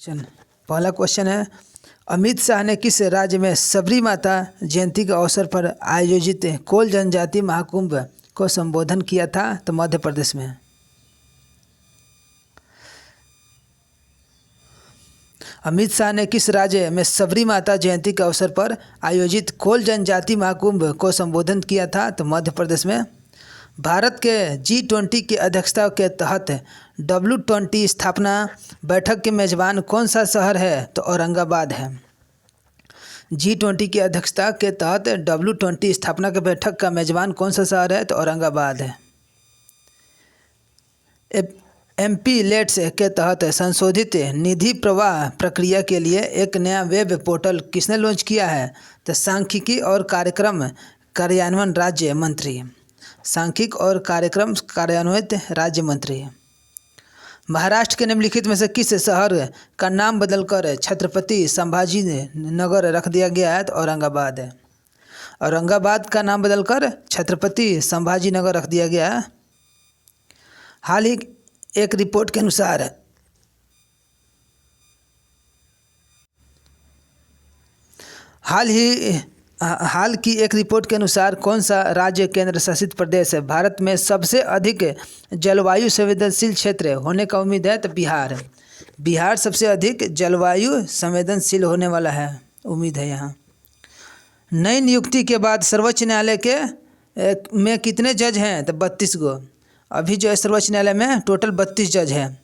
पहला क्वेश्चन है, अमित शाह ने किस राज्य में सबरी माता जयंती के अवसर पर आयोजित कोल जनजाति महाकुंभ को संबोधन किया था? तो मध्य प्रदेश में। अमित शाह ने किस राज्य में सबरी माता जयंती के अवसर पर आयोजित कोल जनजाति महाकुंभ को संबोधन किया था? तो मध्य प्रदेश में। भारत के G20 की अध्यक्षता के तहत W20 स्थापना बैठक के मेज़बान कौन सा शहर है? तो औरंगाबाद है। G20 की अध्यक्षता के तहत W20 स्थापना के बैठक का मेज़बान कौन सा शहर है? तो औरंगाबाद है। MP लेट्स के तहत संशोधित निधि प्रवाह प्रक्रिया के लिए एक नया वेब पोर्टल किसने लॉन्च किया है? तो सांख्यिकी और कार्यक्रम कार्यान्वयन राज्य मंत्री। सांख्यिक और कार्यक्रम कार्यान्वित राज्य मंत्री। महाराष्ट्र के निम्नलिखित में से किस शहर का नाम बदलकर छत्रपति संभाजी नगर रख दिया गया है? तो औरंगाबाद है। औरंगाबाद का नाम बदलकर छत्रपति संभाजी नगर रख दिया गया है। हाल ही एक रिपोर्ट के अनुसार हाल की एक रिपोर्ट के अनुसार कौन सा राज्य केंद्र शासित प्रदेश है भारत में सबसे अधिक जलवायु संवेदनशील क्षेत्र होने का उम्मीद है? तो बिहार। बिहार सबसे अधिक जलवायु संवेदनशील होने वाला है, उम्मीद है यहाँ। नई नियुक्ति के बाद सर्वोच्च न्यायालय के में कितने जज हैं? तो 32 गो। अभी जो है सर्वोच्च न्यायालय में टोटल 32 जज हैं।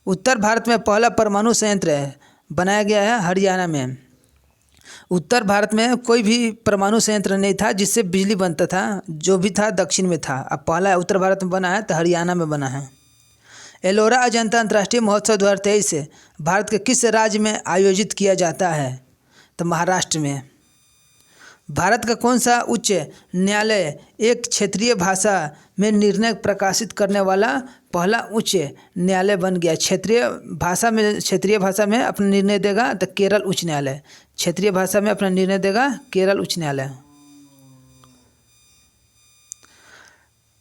उत्तर भारत में पहला परमाणु संयंत्र बनाया गया है हरियाणा में। उत्तर भारत में कोई भी परमाणु संयंत्र नहीं था जिससे बिजली बनता था, जो भी था दक्षिण में था। अब पहला उत्तर भारत में बना है तो हरियाणा में बना है। एलोरा अजंता अंतर्राष्ट्रीय महोत्सव 2023 भारत के किस राज्य में आयोजित किया जाता है? तो महाराष्ट्र में। भारत का कौन सा उच्च न्यायालय एक क्षेत्रीय भाषा में निर्णय प्रकाशित करने वाला पहला उच्च न्यायालय बन गया? क्षेत्रीय भाषा में अपना निर्णय देगा तो केरल उच्च न्यायालय। क्षेत्रीय भाषा में अपना निर्णय देगा केरल उच्च न्यायालय।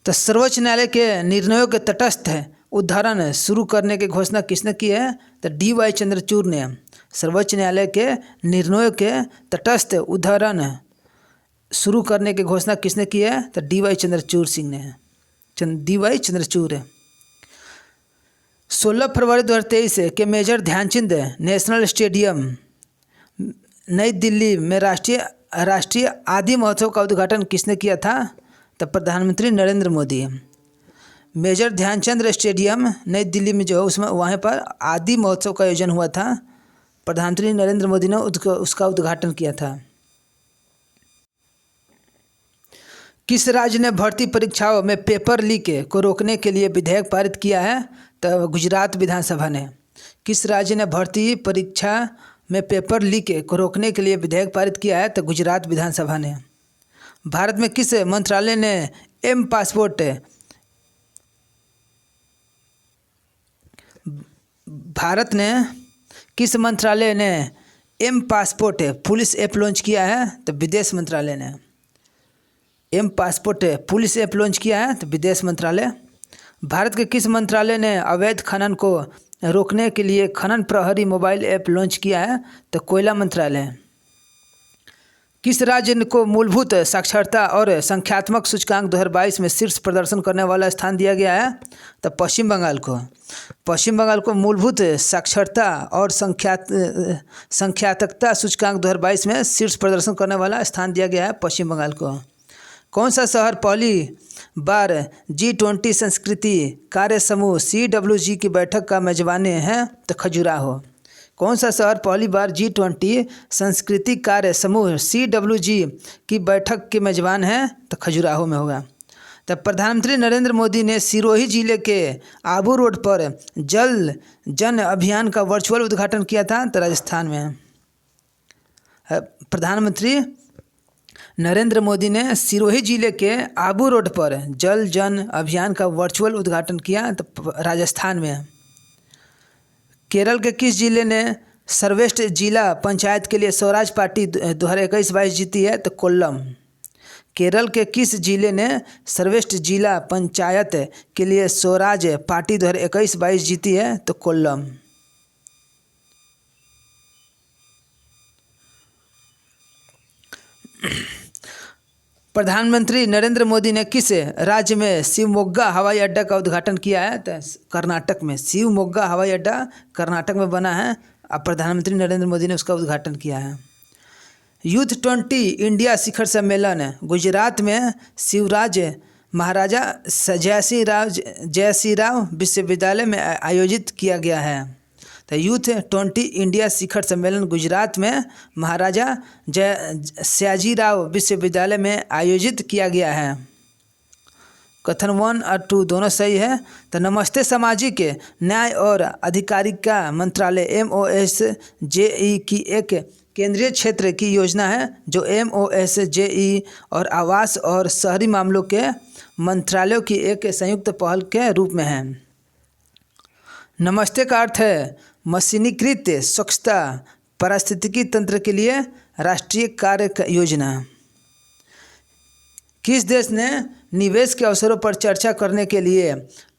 तो सर्वोच्च न्यायालय के निर्णयों के तटस्थ उदाहरण शुरू करने की घोषणा किसने की है? तो DY चंद्रचूड़ ने। सर्वोच्च न्यायालय के निर्णयों के तटस्थ उदाहरण शुरू करने की घोषणा किसने की है? तो DY चंद्रचूड़ सिंह ने। DY चंद्रचूड़। 16 फरवरी 2023 के मेजर ध्यानचंद नेशनल स्टेडियम नई दिल्ली में राष्ट्रीय आदि महोत्सव का उद्घाटन किसने किया था? तो प्रधानमंत्री नरेंद्र मोदी। मेजर ध्यानचंद स्टेडियम नई दिल्ली में जो है उसमें वहाँ पर आदि महोत्सव का आयोजन हुआ था। प्रधानमंत्री नरेंद्र मोदी ने उसका उद्घाटन किया था। किस राज्य ने भर्ती परीक्षाओं में पेपर लीक को रोकने के लिए विधेयक पारित किया है? तो गुजरात विधानसभा ने। किस राज्य ने भर्ती परीक्षा में पेपर लीक को रोकने के लिए विधेयक पारित किया है? तो गुजरात विधानसभा ने। भारत में किस मंत्रालय ने M passport police app launch किया है? तो विदेश मंत्रालय ने। M passport police app launch किया है तो विदेश मंत्रालय। भारत के किस मंत्रालय ने अवैध खनन को रोकने के लिए खनन प्रहरी मोबाइल ऐप लॉन्च किया है? तो कोयला मंत्रालय। किस राज्य को मूलभूत साक्षरता और संख्यात्मक सूचकांक 2022 में शीर्ष प्रदर्शन करने वाला स्थान दिया गया है? तो पश्चिम बंगाल को। पश्चिम बंगाल को मूलभूत साक्षरता और संख्यात्मकता सूचकांक 2022 में शीर्ष प्रदर्शन करने वाला स्थान दिया गया है पश्चिम बंगाल को। कौन सा शहर पहली बार G20 संस्कृति कार्य समूह CWG की बैठक का मेजबान है? तो खजुराहो। कौन सा शहर पहली बार G20 संस्कृति कार्य समूह CWG की बैठक के मेजबान है? तो खजुराहो में होगा। तो प्रधानमंत्री नरेंद्र मोदी ने सिरोही जिले के आबू रोड पर जल जन अभियान का वर्चुअल उद्घाटन किया था? तो राजस्थान में। प्रधानमंत्री नरेंद्र मोदी ने सिरोही जिले के आबू रोड पर जल जन अभियान का वर्चुअल उद्घाटन किया? तो राजस्थान में। केरल के किस जिले ने सर्वश्रेष्ठ जिला पंचायत के लिए स्वराज पार्टी 2021-22 जीती है? तो कोल्लम। केरल के किस जिले ने सर्वश्रेष्ठ जिला पंचायत के लिए स्वराज पार्टी 2021-22 जीती है? तो कोल्लम। प्रधानमंत्री नरेंद्र मोदी ने किस राज्य में शिवमोग्गा हवाई अड्डा का उद्घाटन किया है? तो कर्नाटक में। शिवमोग्गा हवाई अड्डा कर्नाटक में बना है। अब प्रधानमंत्री नरेंद्र मोदी ने उसका उद्घाटन किया है। यूथ 20 इंडिया शिखर सम्मेलन गुजरात में शिवराज महाराजा जयसिंहराव विश्वविद्यालय में आयोजित किया गया है। तो यूथ 20 इंडिया शिखर सम्मेलन गुजरात में महाराजा सयाजीराव विश्वविद्यालय में आयोजित किया गया है। कथन 1 और 2 दोनों सही है। तो नमस्ते सामाजिक न्याय और अधिकारिता मंत्रालय MOSJE की एक केंद्रीय क्षेत्र की योजना है जो MOSJE और आवास और शहरी मामलों के मंत्रालयों की एक संयुक्त पहल के रूप में है। नमस्ते का अर्थ है मशीनीकृत स्वच्छता पारिस्थितिकी तंत्र के लिए राष्ट्रीय कार्य योजना। किस देश ने निवेश के अवसरों पर चर्चा करने के लिए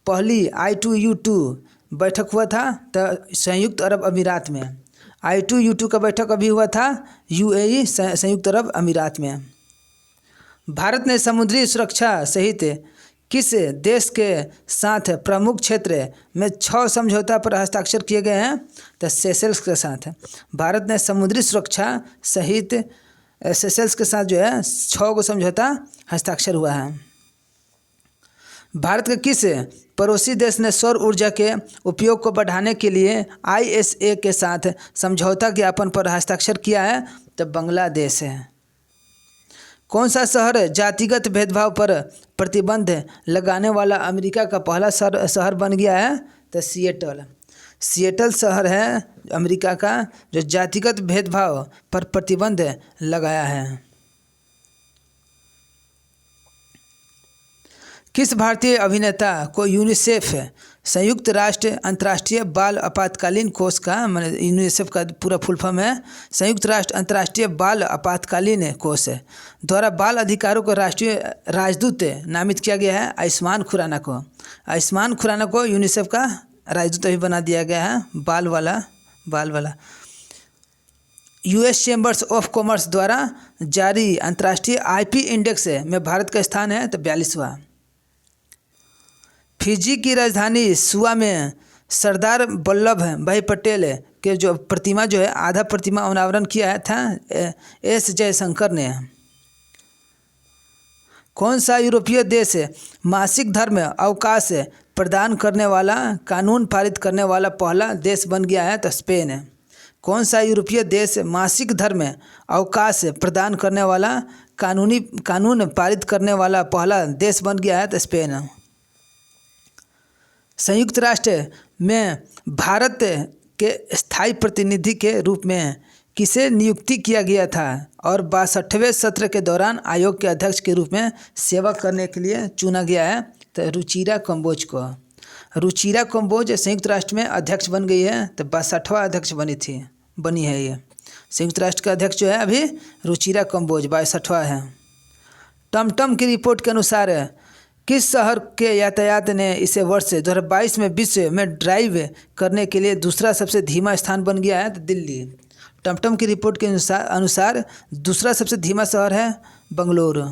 पहली I2U2 बैठक हुआ था? तो संयुक्त अरब अमीरात में। I2U2 का बैठक अभी हुआ था UAE संयुक्त अरब अमीरात में। भारत ने समुद्री सुरक्षा सहित किस देश के साथ प्रमुख क्षेत्र में 6 समझौता पर हस्ताक्षर किए गए हैं? तो सेशल्स के साथ। भारत ने समुद्री सुरक्षा सहित सेशल्स के साथ जो है 6 को समझौता हस्ताक्षर हुआ है। भारत के किस पड़ोसी देश ने सौर ऊर्जा के उपयोग को बढ़ाने के लिए ISA के साथ समझौता ज्ञापन पर हस्ताक्षर किया है? तो बांग्लादेश है। कौन सा शहर जातिगत भेदभाव पर प्रतिबंध लगाने वाला अमेरिका का पहला शहर बन गया है? तो सिएटल शहर है अमेरिका का जो जातिगत भेदभाव पर प्रतिबंध लगाया है। किस भारतीय अभिनेता को यूनिसेफ संयुक्त राष्ट्र अंतर्राष्ट्रीय बाल आपातकालीन कोष का यूनिसेफ का पूरा फुल फॉर्म है संयुक्त राष्ट्र अंतर्राष्ट्रीय बाल आपातकालीन कोष द्वारा बाल अधिकारों को राष्ट्रीय राजदूत नामित किया गया है? आयुष्मान खुराना को। आयुष्मान खुराना को यूनिसेफ का राजदूत भी बना दिया गया है बाल वाला। US चैम्बर्स ऑफ कॉमर्स द्वारा जारी अंतर्राष्ट्रीय IP इंडेक्स में भारत का स्थान है? तो 42वां। फिजी की राजधानी सुआ में सरदार वल्लभ भाई पटेल के जो प्रतिमा जो है आधा प्रतिमा अनावरण किया था S जयशंकर ने। कौन सा यूरोपीय देश मासिक धर्म अवकाश प्रदान करने वाला कानून पारित करने वाला पहला देश बन गया है? तो स्पेन है। कौन सा यूरोपीय देश मासिक धर्म अवकाश प्रदान करने वाला कानून पारित करने वाला पहला देश बन गया है? तो स्पेन है। संयुक्त राष्ट्र में भारत के स्थायी प्रतिनिधि के रूप में किसे नियुक्ति किया गया था और 62वें सत्र के दौरान आयोग के अध्यक्ष के रूप में सेवा करने के लिए चुना गया है? तो रुचिरा कंबोज को। रुचिरा कंबोज संयुक्त राष्ट्र में अध्यक्ष बन गई है। तो 62वां अध्यक्ष बनी है ये संयुक्त राष्ट्र का अध्यक्ष जो है अभी रुचिरा कंबोज 62वां है। टमटम की रिपोर्ट के अनुसार किस शहर के यातायात ने इसे वर्ष 2022 में विश्व में ड्राइव करने के लिए दूसरा सबसे धीमा स्थान बन गया है? तो दिल्ली। टमटम की रिपोर्ट के अनुसार दूसरा सबसे धीमा शहर है बंगलुरु।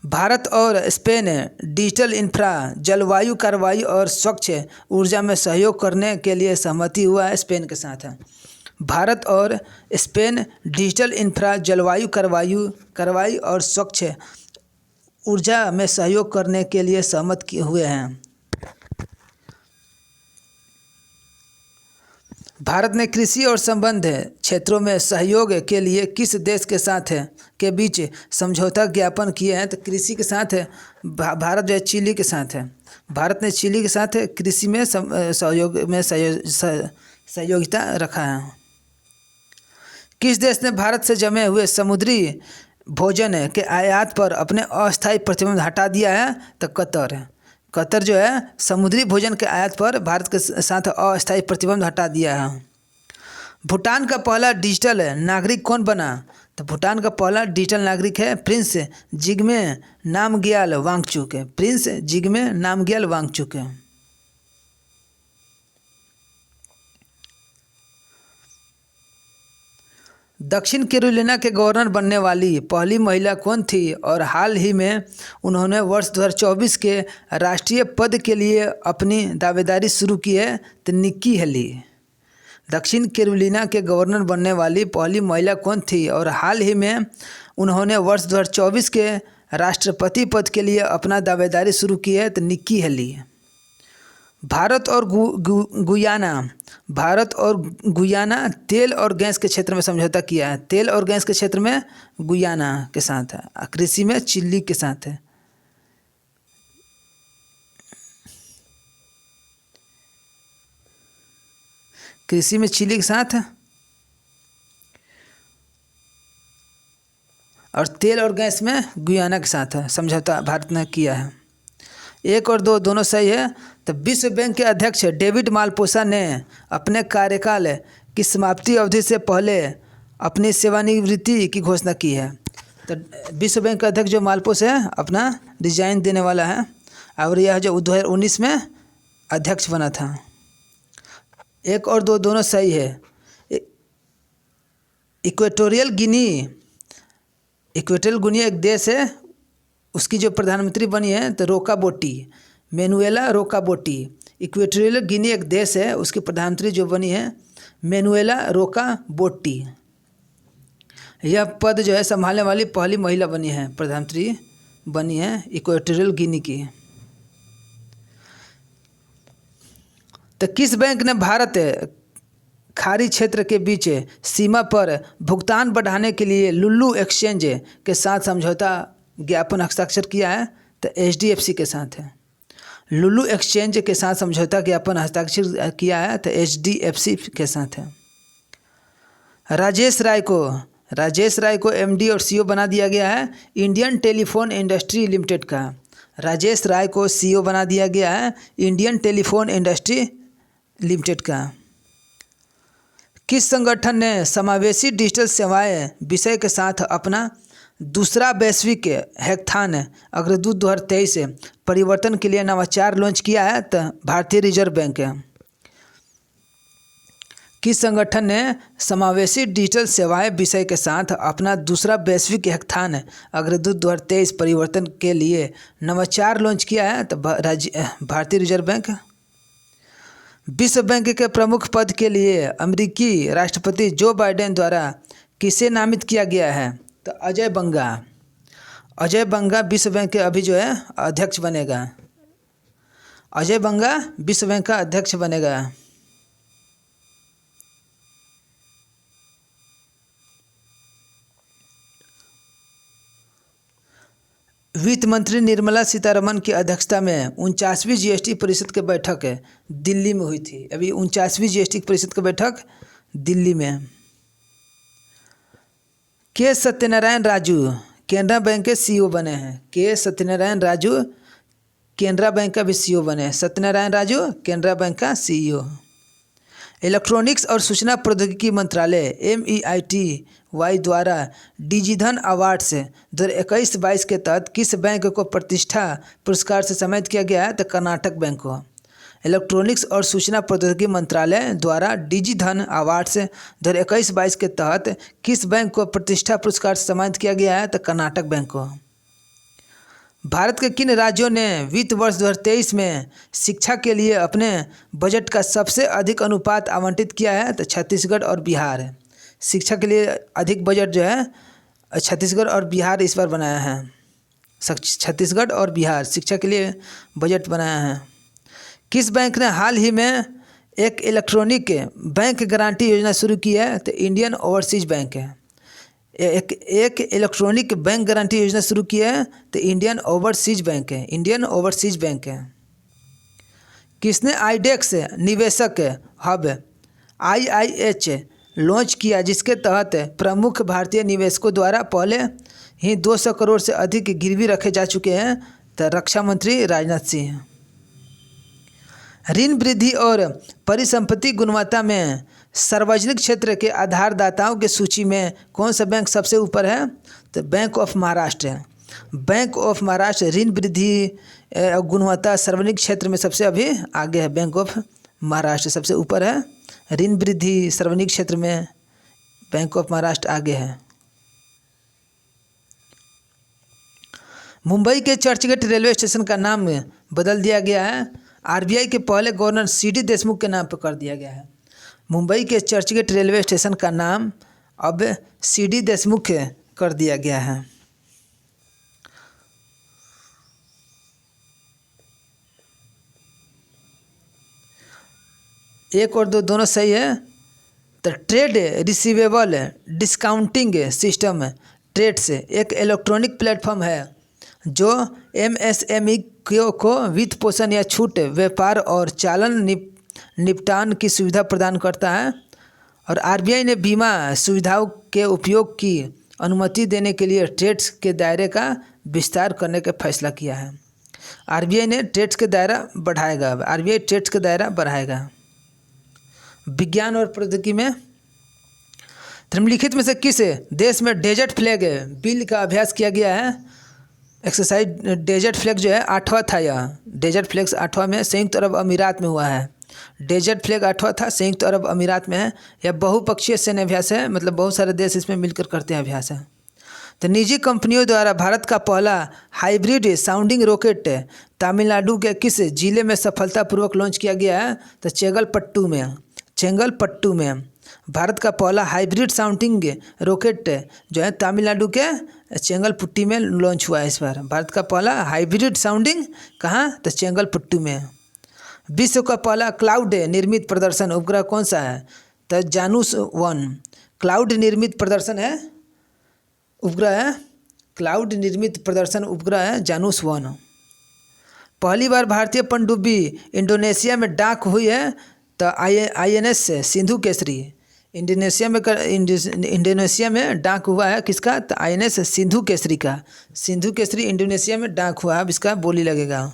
भारत और स्पेन डिजिटल इंफ्रा जलवायु कार्रवाई और स्वच्छ ऊर्जा में सहयोग करने के लिए सहमति हुआ है स्पेन के साथ। भारत और स्पेन डिजिटल इंफ्रा जलवायु कार्रवाई और स्वच्छ ऊर्जा में सहयोग करने के लिए सहमत हुए हैं। भारत ने कृषि और संबद्ध क्षेत्रों में सहयोग के लिए किस देश के बीच समझौता ज्ञापन किए हैं? तो कृषि के साथ भारत जो है चिली के साथ है। भारत ने चिली के साथ कृषि में सहयोगिता रखा है। किस देश ने भारत से जमे हुए समुद्री भोजन के आयात पर अपने अस्थायी प्रतिबंध हटा दिया है? तो कतर है। कतर जो है समुद्री भोजन के आयात पर भारत के साथ अस्थायी प्रतिबंध हटा दिया है। भूटान का पहला डिजिटल नागरिक कौन बना? तो भूटान का पहला डिजिटल नागरिक है प्रिंस जिग्मे नामग्याल वांगचुक। प्रिंस जिग्मे नामग्याल वांगचुक। दक्षिण कैरोलिना के गवर्नर बनने वाली पहली महिला कौन थी और हाल ही में उन्होंने वर्ष 2024 के राष्ट्रीय पद के लिए अपनी दावेदारी शुरू की है? तो निक्की हेली। दक्षिण कैरोलिना के गवर्नर बनने वाली पहली महिला कौन थी और हाल ही में उन्होंने वर्ष 2024 के राष्ट्रपति पद के लिए अपना दावेदारी शुरू की है? तो निक्की हेली। भारत और गुयाना तेल और गैस के क्षेत्र में समझौता किया है। तेल और गैस के क्षेत्र में गुयाना के साथ है, कृषि में चिली के साथ है। कृषि में चिली के साथ है और तेल और गैस में गुयाना के साथ है समझौता भारत ने किया है। 1 और 2 दोनों सही है। तो विश्व बैंक के अध्यक्ष डेविड मालपोसा ने अपने कार्यकाल की समाप्ति अवधि से पहले अपनी सेवानिवृत्ति की घोषणा की है। तो विश्व बैंक का अध्यक्ष जो मालपोसा है अपना रिजाइन देने वाला है और यह जो 2019 में अध्यक्ष बना था। 1 और 2 दोनों सही है। इक्वेटोरियल गिनी एक देश है, उसकी जो प्रधानमंत्री बनी है तो रोकाबोटी, मैनुएला रोकाबोटी। इक्वेटोरियल गिनी एक देश है, उसकी प्रधानमंत्री जो बनी है मैनुएला रोकाबोटी। यह पद जो है संभालने वाली पहली महिला बनी है, प्रधानमंत्री बनी है इक्वेटोरियल गिनी की। तो किस बैंक ने भारत खाड़ी क्षेत्र के बीच सीमा पर भुगतान बढ़ाने के लिए लुल्लू एक्सचेंज के साथ समझौता ज्ञापन हस्ताक्षर किया है? तो HDFC के साथ है। लुल्लू एक्सचेंज के साथ समझौता ज्ञापन हस्ताक्षर किया है तो HDFC के साथ है। राजेश राय को MD और CEO बना दिया गया है इंडियन टेलीफोन इंडस्ट्री लिमिटेड का। राजेश राय को CEO बना दिया गया है इंडियन टेलीफोन इंडस्ट्री लिमिटेड का। किस संगठन ने समावेशी डिजिटल सेवाएं विषय के साथ अपना दूसरा वैश्विक हैकाथॉन अग्रदूत 2023 परिवर्तन के लिए नवाचार लॉन्च किया है? तो भारतीय रिजर्व बैंक है। किस संगठन ने समावेशी डिजिटल सेवाएं विषय के साथ अपना दूसरा वैश्विक हैकाथॉन अग्रदूत 2023 परिवर्तन के लिए नवाचार लॉन्च किया है? तो भारतीय रिजर्व बैंक। विश्व बैंक के प्रमुख पद के लिए अमेरिकी राष्ट्रपति जो बाइडेन द्वारा किसे नामित किया गया है? तो अजय बंगा विश्व बैंक के अभी जो है अध्यक्ष बनेगा। अजय बंगा विश्व बैंक का अध्यक्ष बनेगा। वित्त मंत्री निर्मला सीतारमण की अध्यक्षता में 49वीं GST परिषद की बैठक दिल्ली में हुई थी। अभी 49वीं GST परिषद की बैठक दिल्ली में। के सत्यनारायण राजू केनरा बैंक के CEO बने हैं। के सत्यनारायण राजू केनरा बैंक का भी CEO बने हैं। सत्यनारायण राजू केनरा बैंक का CEO। इलेक्ट्रॉनिक्स और सूचना प्रौद्योगिकी मंत्रालय MEITY द्वारा डिजिधन अवार्ड्स 2021-22 के तहत किस बैंक को प्रतिष्ठा पुरस्कार से सम्मानित किया गया है? तो कर्नाटक बैंक को। इलेक्ट्रॉनिक्स और सूचना प्रौद्योगिकी मंत्रालय द्वारा डिजिधन अवार्ड्स 2021-22 के तहत किस बैंक को प्रतिष्ठा पुरस्कार से सम्मानित किया गया है? तो कर्नाटक बैंक को। भारत के किन राज्यों ने वित्त वर्ष 2023 में शिक्षा के लिए अपने बजट का सबसे अधिक अनुपात आवंटित किया है? तो छत्तीसगढ़ और बिहार। शिक्षा के लिए अधिक बजट जो है छत्तीसगढ़ और बिहार इस बार बनाया है। छत्तीसगढ़ और बिहार शिक्षा के लिए बजट बनाया है। किस बैंक ने हाल ही में एक इलेक्ट्रॉनिक बैंक गारंटी योजना शुरू की है? तो इंडियन ओवरसीज बैंक है। एक इलेक्ट्रॉनिक बैंक गारंटी योजना शुरू की है तो इंडियन ओवरसीज बैंक है। इंडियन ओवरसीज बैंक है। किसने IDEX निवेशक हब IIH लॉन्च किया जिसके तहत प्रमुख भारतीय निवेशकों द्वारा पहले ही 200 करोड़ से अधिक गिरवी रखे जा चुके हैं? तो रक्षा मंत्री राजनाथ सिंह। ऋण वृद्धि और परिसंपत्ति गुणवत्ता में सार्वजनिक क्षेत्र के आधारदाताओं की सूची में कौन सा बैंक सबसे ऊपर है? तो बैंक ऑफ महाराष्ट्र है। बैंक ऑफ महाराष्ट्र ऋण वृद्धि गुणवत्ता सार्वजनिक क्षेत्र में सबसे अभी आगे है। बैंक ऑफ महाराष्ट्र सबसे ऊपर है ऋण वृद्धि सार्वजनिक क्षेत्र में बैंक ऑफ महाराष्ट्र आगे है। मुंबई के चर्चगेट रेलवे स्टेशन का नाम बदल दिया गया है। आरबीआई के पहले गवर्नर सीडी देशमुख के नाम पर कर दिया गया है। मुंबई के चर्चगेट रेलवे स्टेशन का नाम अब सीडी देशमुख कर दिया गया है। एक और दो दोनों सही है। तो trade receivable discounting system TReDS एक इलेक्ट्रॉनिक प्लेटफॉर्म है जो एमएसएमई को वित्त पोषण या छूट, व्यापार और चालान निपटान की सुविधा प्रदान करता है। और आरबीआई ने बीमा सुविधाओं के उपयोग की अनुमति देने के लिए ट्रेड्स के दायरे का विस्तार करने का फैसला किया है। आरबीआई ने ट्रेड्स के दायरा बढ़ाएगा। आरबीआई ट्रेड्स का दायरा बढ़ाएगा। विज्ञान और प्रौद्योगिकी में निम्नलिखित में से किस देश में डेजर्ट फ्लैग बिल का अभ्यास किया गया है? एक्सरसाइज डेजर्ट फ्लैग जो है 8वां था। यह डेजर्ट फ्लैग 8वां में संयुक्त अरब अमीरात में हुआ है। डेजर्ट फ्लैग 8वां था, संयुक्त अरब अमीरात में है। यह बहुपक्षीय सैन्य अभ्यास है, मतलब बहुत सारे देश इसमें मिलकर करते हैं अभ्यास है। तो निजी कंपनियों द्वारा भारत का पहला हाइब्रिड साउंडिंग रॉकेट तमिलनाडु के किस जिले में सफलतापूर्वक लॉन्च किया गया है? तो चेंगलपट्टू में भारत का पहला हाइब्रिड साउंडिंग रॉकेट जो है तमिलनाडु के चेंगलपट्टू में लॉन्च हुआ है। इस बार भारत का पहला हाइब्रिड साउंडिंग कहाँ? तो चेंगलपट्टू में। विश्व का पहला क्लाउड निर्मित प्रदर्शन उपग्रह कौन सा है? तो जानुस-1 क्लाउड निर्मित प्रदर्शन है उपग्रह है। क्लाउड निर्मित प्रदर्शन उपग्रह है जानुस-1। पहली बार भारतीय पनडुब्बी इंडोनेशिया में डाक हुई है। तो आईएनएस सिंधु केसरी इंडोनेशिया में डाक हुआ है। किसका? तो आईएनएस सिंधु केसरी का। सिंधु केसरी इंडोनेशिया में डाक हुआ है। अब इसका बोली लगेगा।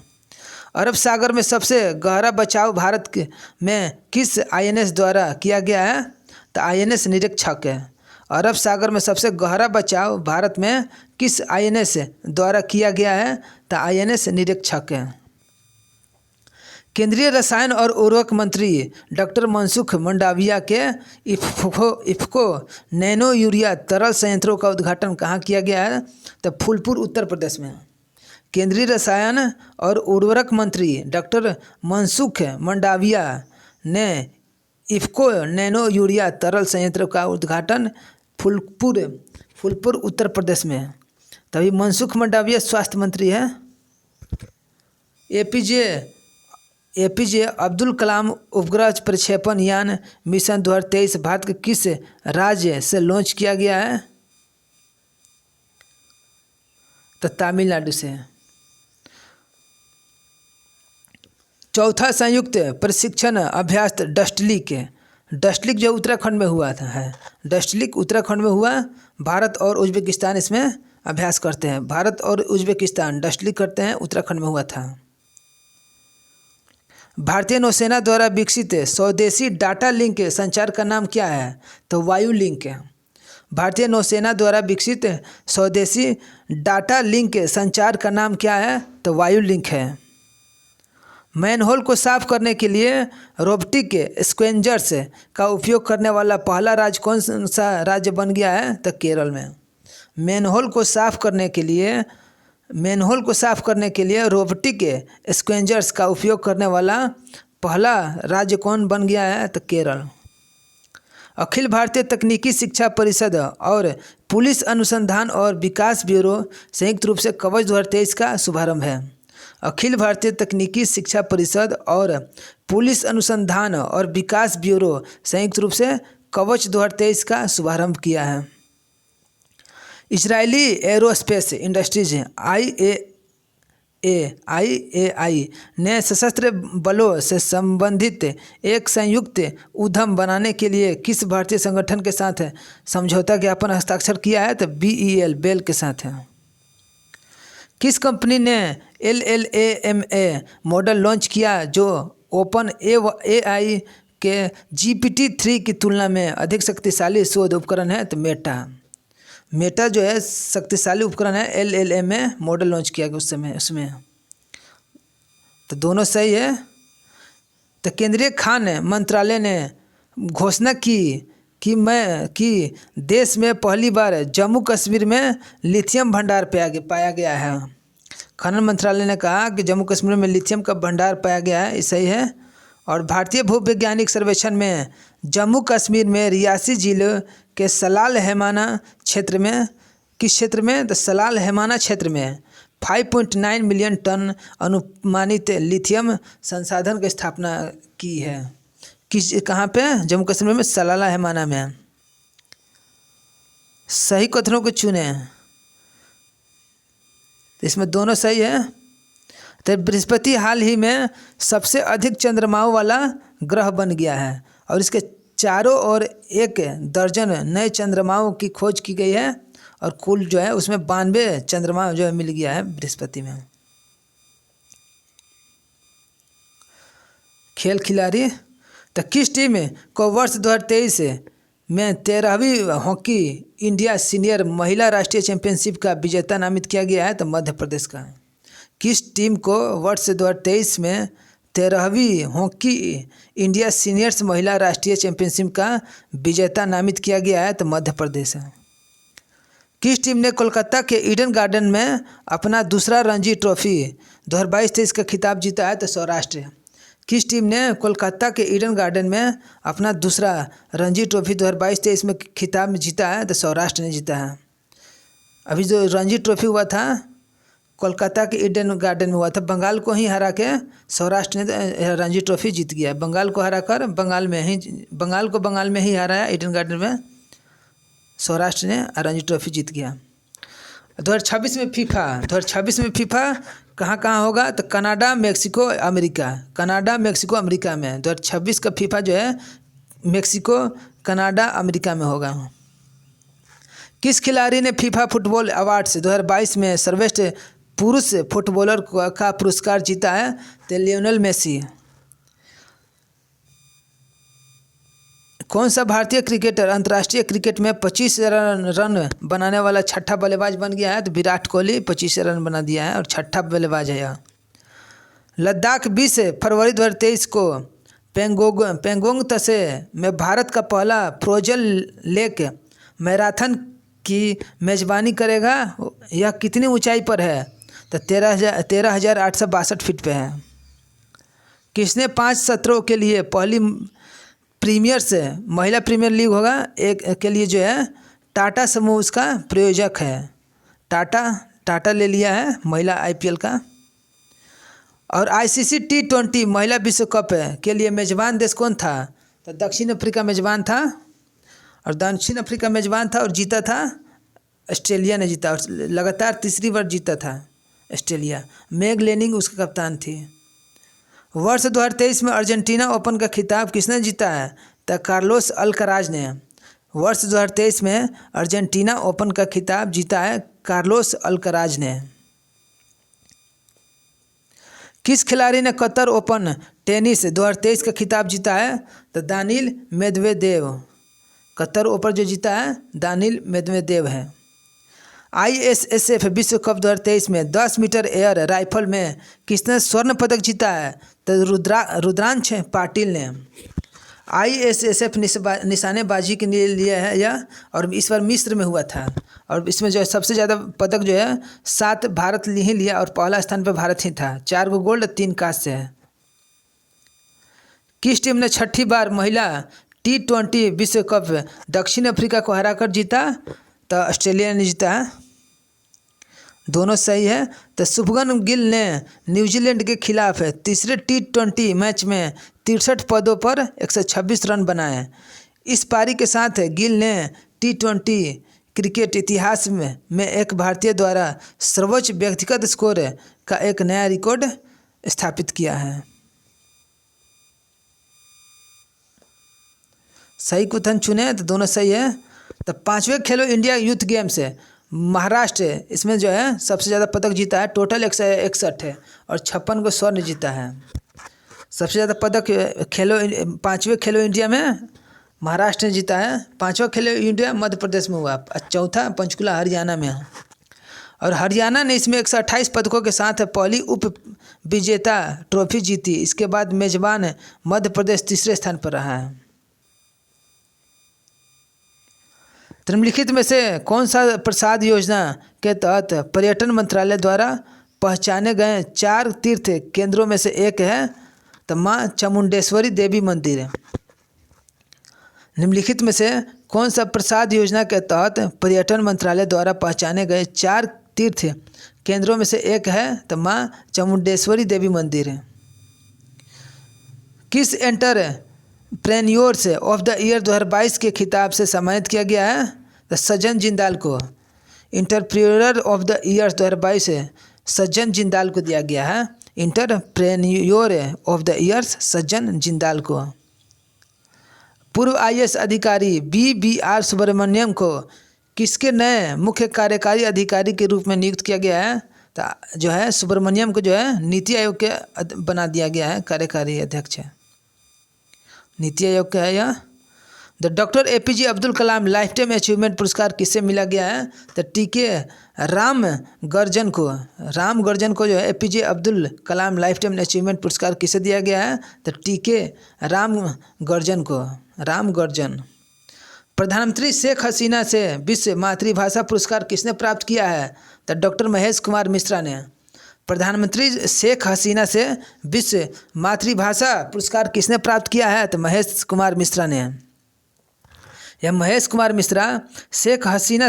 अरब सागर में सबसे गहरा बचाव भारत में किस आईएनएस द्वारा किया गया है? तो आईएनएस निरीक्षक है। अरब सागर में सबसे गहरा बचाव भारत में किस आईएनएस द्वारा किया गया है? तो आईएनएस निरीक्षक है। केंद्रीय रसायन और उर्वरक मंत्री डॉक्टर मनसुख मंडाविया के इफ्को नैनो यूरिया तरल संयंत्रों का उद्घाटन कहाँ किया गया है? तो फूलपुर उत्तर प्रदेश में। केंद्रीय रसायन और उर्वरक मंत्री डॉक्टर मनसुख मंडाविया ने इफ्को नैनो यूरिया तरल संयंत्र का उद्घाटन फूलपुर उत्तर प्रदेश में। तभी मनसुख मंडाविया स्वास्थ्य मंत्री है। एपीजे अब्दुल कलाम उपग्रह प्रक्षेपण यान मिशन 2023 भारत के किस राज्य से लॉन्च किया गया है? तो तमिलनाडु से। चौथा संयुक्त प्रशिक्षण अभ्यास डस्टलिक जो उत्तराखंड में हुआ था है। डस्टलिक उत्तराखंड में हुआ। भारत और उज्बेकिस्तान इसमें अभ्यास करते हैं। भारत और उज्बेकिस्तान डस्टलिक करते हैं, उत्तराखंड में हुआ था। भारतीय नौसेना द्वारा विकसित स्वदेशी डाटा लिंक संचार का नाम क्या है? तो वायु लिंक है। भारतीय नौसेना द्वारा विकसित स्वदेशी डाटा लिंक संचार का नाम क्या है? तो वायु लिंक है। मैनहोल को साफ करने के लिए रोबोटिक स्क्वेंजर्स का उपयोग करने वाला पहला राज्य कौन सा राज्य बन गया है? तो केरल में। मैनहोल को साफ करने के लिए रोबोटिक स्क्वेंजर्स का उपयोग करने वाला पहला राज्य कौन बन गया है? तो केरल। अखिल भारतीय तकनीकी शिक्षा परिषद और पुलिस अनुसंधान और विकास ब्यूरो संयुक्त रूप से कवच 2023 का शुभारंभ है। अखिल भारतीय तकनीकी शिक्षा परिषद और पुलिस अनुसंधान और विकास ब्यूरो संयुक्त रूप से कवच 2023 का शुभारंभ किया है। इजरायली एरोस्पेस इंडस्ट्रीज IAI ने सशस्त्र बलों से संबंधित एक संयुक्त उद्यम बनाने के लिए किस भारतीय संगठन के साथ समझौता ज्ञापन हस्ताक्षर किया है? तो बेल के साथ है। किस कंपनी ने LLaMA मॉडल लॉन्च किया जो ओपन AI के GPT-3 की तुलना में अधिक शक्तिशाली शोध उपकरण है? तो मेटा जो है शक्तिशाली उपकरण है। LLaMA मॉडल लॉन्च किया गया उसमें। तो दोनों सही है। तो केंद्रीय खान मंत्रालय ने घोषणा की कि देश में पहली बार जम्मू कश्मीर में लिथियम भंडार पाया गया है। खनन मंत्रालय ने कहा कि जम्मू कश्मीर में लिथियम का भंडार पाया गया है, ये सही है। और भारतीय भूवैज्ञानिक सर्वेक्षण में जम्मू कश्मीर में रियासी जिले के सलाल हैमाना क्षेत्र में, किस क्षेत्र में, तो सलाल हैमाना क्षेत्र में 5.9 मिलियन टन अनुमानित लिथियम संसाधन की स्थापना की है। किस, कहाँ पे, जम्मू कश्मीर में सलाला हैमाना में। सही कथनों को चुने, इसमें दोनों सही है। तो बृहस्पति हाल ही में सबसे अधिक चंद्रमाओं वाला ग्रह बन गया है और इसके चारों ओर 1 दर्जन नए चंद्रमाओं की खोज की गई है और कुल जो है उसमें 92 चंद्रमा जो है मिल गया है बृहस्पति में। खेल खिलाड़ी, तो किस टीम को वर्ष 2023 में 13वीं हॉकी इंडिया सीनियर महिला राष्ट्रीय चैंपियनशिप का विजेता नामित किया गया है, तो मध्य प्रदेश का। किस टीम को वर्ष 2023 में 13वीं हॉकी इंडिया सीनियर्स महिला राष्ट्रीय चैंपियनशिप का विजेता नामित किया गया है, तो मध्य प्रदेश है। किस टीम ने कोलकाता के ईडन गार्डन में अपना दूसरा रणजी ट्रॉफी 2022-23 का खिताब जीता है, तो सौराष्ट्र। किस टीम ने कोलकाता के ईडन गार्डन में अपना दूसरा रणजी ट्रॉफी 2022-23 में खिताब जीता है, तो सौराष्ट्र ने जीता है। अभी जो रणजी ट्रॉफी हुआ था कोलकाता के ईडन गार्डन में हुआ था, बंगाल को ही हरा के सौराष्ट्र ने रणजी ट्रॉफी जीत गया। बंगाल को हराकर बंगाल में ही हराया ईडन गार्डन में, सौराष्ट्र ने रणजी ट्रॉफी जीत गया। 2026 में फीफा कहाँ होगा, तो कनाडा, मेक्सिको, अमेरिका में 2026 का फीफा जो है मेक्सिको, कनाडा, अमेरिका में होगा। किस खिलाड़ी ने फीफा फुटबॉल अवार्ड्स 2022 में सर्वश्रेष्ठ पुरुष फुटबॉलर का पुरस्कार जीता है, तो लियोनेल मेसी। कौन सा भारतीय क्रिकेटर अंतर्राष्ट्रीय क्रिकेट में 25 रन बनाने वाला छठा बल्लेबाज बन गया है, तो विराट कोहली 25 रन बना दिया है और छठा बल्लेबाज है यह। लद्दाख 20 फरवरी 2023 को पेंगोंग तसे में भारत का पहला फ्रोजन लेक मैराथन की मेजबानी करेगा। यह कितनी ऊंचाई पर है, तो 13,862 फीट पे है। किसने 5 सत्रों के लिए पहली महिला प्रीमियर लीग होगा एक के लिए जो है टाटा समूह उसका प्रायोजक है। टाटा ले लिया है महिला IPL का। और ICC T20 महिला विश्व कप के लिए मेजबान देश कौन था, तो दक्षिण अफ्रीका मेजबान था और जीता था ऑस्ट्रेलिया ने जीता, और लगातार तीसरी बार जीता था ऑस्ट्रेलिया। मैग लेनिंग उसका कप्तान थी। वर्ष 2023 में अर्जेंटीना ओपन का खिताब किसने जीता है, तो कार्लोस अल्कराज ने। वर्ष 2023 में अर्जेंटीना ओपन का खिताब जीता है कार्लोस अल्कराज ने। किस खिलाड़ी ने कतर ओपन टेनिस 2023 का खिताब जीता है, तो दानिल मेदवेदेव। कतर ओपन जो जीता है दानिल मेदवेदेव है। ISSF विश्व कप 2023 में 10 मीटर एयर राइफल में किसने स्वर्ण पदक जीता है, तो रुद्रांश पाटिल ने। ISSF निशानेबाजी के लिए है यह, और इस बार मिस्र में हुआ था, और इसमें जो है सबसे ज़्यादा पदक जो है 7 भारत ही लिया और पहला स्थान पर भारत ही था। 4 गोल्ड 3 कांस्य है। किस टीम ने छठी बार महिला T20 विश्व कप दक्षिण अफ्रीका को हराकर जीता, तो ऑस्ट्रेलिया ने जीता है। दोनों सही है। तो शुभमन गिल ने न्यूजीलैंड के खिलाफ तीसरे T20 मैच में 63 पदों पर 126 रन बनाए। इस पारी के साथ गिल ने T20 क्रिकेट इतिहास में एक भारतीय द्वारा सर्वोच्च व्यक्तिगत स्कोर का एक नया रिकॉर्ड स्थापित किया है। सही क्वेश्चन चुने, तो दोनों सही है। तो 5वें खेलो इंडिया यूथ गेम्स है महाराष्ट्र, इसमें जो है सबसे ज़्यादा पदक जीता है, टोटल 161 है और 56 को स्वर्ण जीता है। सबसे ज़्यादा पदक 5वें खेलो इंडिया में महाराष्ट्र ने जीता है। 5वां खेलो इंडिया मध्य प्रदेश में हुआ, चौथा पंचकुला हरियाणा में है। और हरियाणा ने इसमें 128 पदकों के साथ पहली उप विजेता ट्रॉफी जीती। इसके बाद मेजबान मध्य प्रदेश तीसरे स्थान पर रहा है। तो निम्नलिखित में से कौन सा प्रसाद योजना के तहत पर्यटन मंत्रालय द्वारा पहचाने गए 4 तीर्थ केंद्रों में से एक है? तो माँ चामुंडेश्वरी देवी मंदिर। निम्नलिखित में से कौन सा प्रसाद योजना के तहत पर्यटन मंत्रालय द्वारा पहचाने गए 4 तीर्थ केंद्रों में से एक है? तो माँ चामुंडेश्वरी देवी मंदिर। किस एंटरप्रेन्योर्स ऑफ द ईयर 2022 के खिताब से सम्मानित किया गया है? तो सज्जन जिंदाल को। एंटरप्रेन्योर ऑफ द ईयर 2022 सज्जन जिंदाल को दिया गया है। एंटरप्रेन्योर ऑफ द ईयर्स सज्जन जिंदाल को। पूर्व IAS अधिकारी BBR सुब्रमण्यम को किसके नए मुख्य कार्यकारी अधिकारी के रूप में नियुक्त किया गया है? तो जो है सुब्रमण्यम को जो है नीति आयोग के बना दिया गया है, कार्यकारी अध्यक्ष नीति आयोग का है यह। The doctor APJ Abdul Kalam life time achievement पुरस्कार किससे मिला गया है? तो TK रामगर्जन को। रामगर्जन को जो है APJ Abdul Kalam life time achievement पुरस्कार किसे दिया गया है? तो TK रामगर्जन को। रामगर्जन। प्रधानमंत्री शेख हसीना से विश्व मातृभाषा पुरस्कार किसने प्राप्त किया है? तो डॉक्टर महेश कुमार मिश्रा ने। प्रधानमंत्री शेख हसीना से विश्व मातृभाषा पुरस्कार किसने प्राप्त किया है? तो महेश कुमार मिश्रा ने। यह महेश कुमार मिश्रा शेख हसीना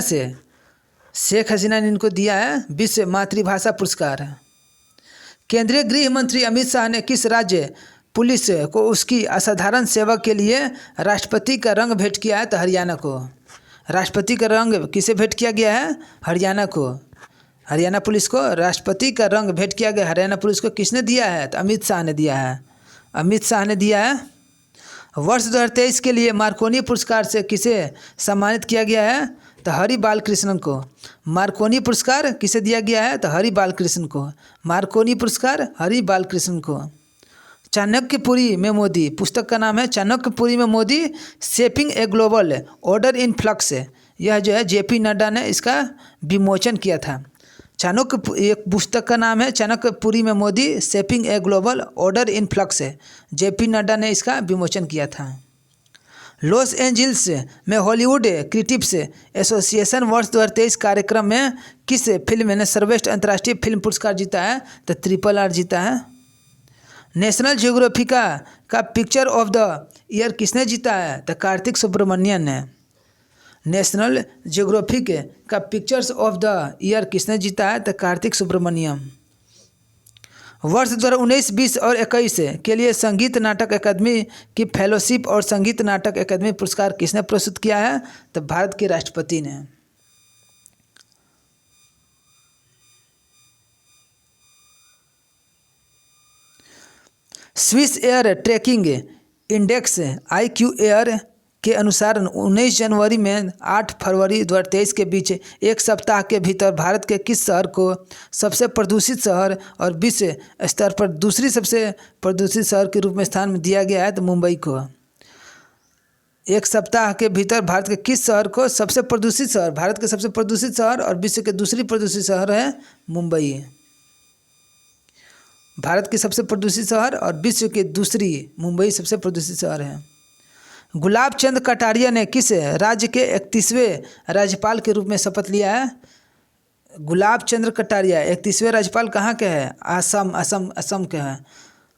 ने इनको दिया है विश्व मातृभाषा पुरस्कार। केंद्रीय गृह मंत्री अमित शाह ने किस राज्य पुलिस को उसकी असाधारण सेवा के लिए राष्ट्रपति का रंग भेंट किया है? तो हरियाणा को। राष्ट्रपति का रंग किसे भेंट किया गया है? हरियाणा को। हरियाणा पुलिस को राष्ट्रपति का रंग भेंट किया गया। हरियाणा पुलिस को किसने दिया है? तो अमित शाह ने दिया है। अमित शाह ने दिया है। वर्ष 2023 के लिए मार्कोनी पुरस्कार से किसे सम्मानित किया गया है? तो हरि बालकृष्णन को। मार्कोनी पुरस्कार किसे दिया गया है? तो हरि बालकृष्णन को। मार्कोनी पुरस्कार हरि बालकृष्णन को। चाणक्यपुरी में मोदी, पुस्तक का नाम है चाणक्यपुरी में Modi shaping a global order in flux. यह जो है JP नड्डा ने इसका विमोचन किया था। एक पुस्तक का नाम है चाणक्यपुरी में Modi shaping a global order in flux. JP Nadda ने इसका विमोचन किया था। लॉस एंजल्स में हॉलीवुड क्रिटिक्स एसोसिएशन वर्ष 2023 कार्यक्रम में किस फिल्म ने सर्वश्रेष्ठ अंतर्राष्ट्रीय फिल्म पुरस्कार जीता है? तो RRR जीता है। नेशनल जियोग्राफिका का पिक्चर ऑफ द ईयर किसने जीता है? तो कार्तिक सुब्रमण्यन ने। नेशनल जियोग्राफिक का पिक्चर्स ऑफ द ईयर किसने जीता है? तो कार्तिक सुब्रमण्यम। वर्ष 2019, 20 और 21 के लिए संगीत नाटक अकादमी की फेलोशिप और संगीत नाटक अकादमी पुरस्कार किसने प्रस्तुत किया है? तो भारत के राष्ट्रपति ने। Swiss air tracking index IQ air के अनुसार 19 जनवरी में 8 फरवरी 2023 के बीच एक सप्ताह के भीतर भारत के किस शहर को सबसे प्रदूषित शहर और विश्व स्तर पर दूसरी सबसे प्रदूषित शहर के रूप में स्थान दिया गया है? तो मुंबई को। एक सप्ताह के भीतर भारत के किस शहर को सबसे प्रदूषित शहर, भारत के सबसे प्रदूषित शहर और विश्व के दूसरी प्रदूषित शहर है मुंबई। भारत के सबसे प्रदूषित शहर और विश्व के दूसरी मुंबई सबसे प्रदूषित शहर है। गुलाब चंद कटारिया ने किस राज्य के 31वें राज्यपाल के रूप में शपथ लिया है? गुलाब चंद्र कटारिया 31वें राज्यपाल कहाँ के हैं? असम के हैं।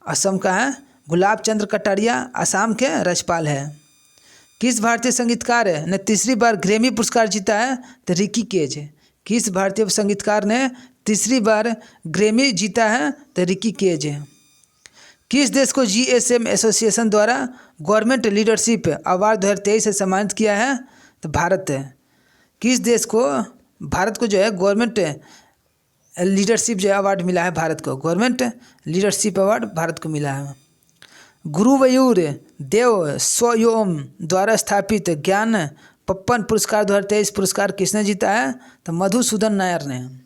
असम का है गुलाब चंद्र कटारिया, असम के राज्यपाल है। किस भारतीय संगीतकार ने तीसरी बार ग्रैमी पुरस्कार जीता है? तो रिकी केज। किस भारतीय संगीतकार ने तीसरी बार ग्रैमी जीता है? तो रिकी केज। किस देश को GSM एसोसिएशन द्वारा गवर्नमेंट लीडरशिप अवार्ड 2023 से सम्मानित किया है? तो भारत है। किस देश को, भारत को जो है गवर्नमेंट लीडरशिप जो अवार्ड मिला है भारत को, गवर्नमेंट लीडरशिप अवार्ड भारत को मिला है। गुरुवायूर देव स्वयं द्वारा स्थापित ज्ञान पप्पन पुरस्कार 2023 पुरस्कार किसने जीता है? तो मधुसूदन नायर ने।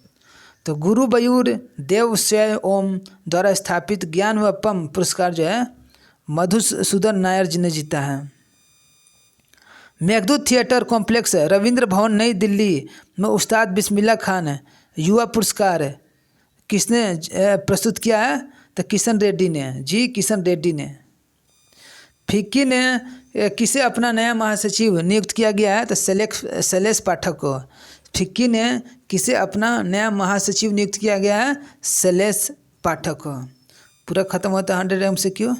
तो गुरुवायूर देव स्वयं द्वारा स्थापित ज्ञान पप्पम पुरस्कार जो है मधुसूदन नायर जी ने जीता है। मेघदूत थिएटर कॉम्प्लेक्स रविंद्र भवन नई दिल्ली में उस्ताद बिस्मिल्लाह खान युवा पुरस्कार किसने प्रस्तुत किया है? तो किशन रेड्डी ने। किशन रेड्डी ने। फिक्की ने किसे अपना नया महासचिव नियुक्त किया गया है? तो शैलेश पाठक को। फिक्की ने किसे अपना नया महासचिव नियुक्त किया गया है? शैलेश पाठक को। पूरा खत्म होता है 100 MCQ।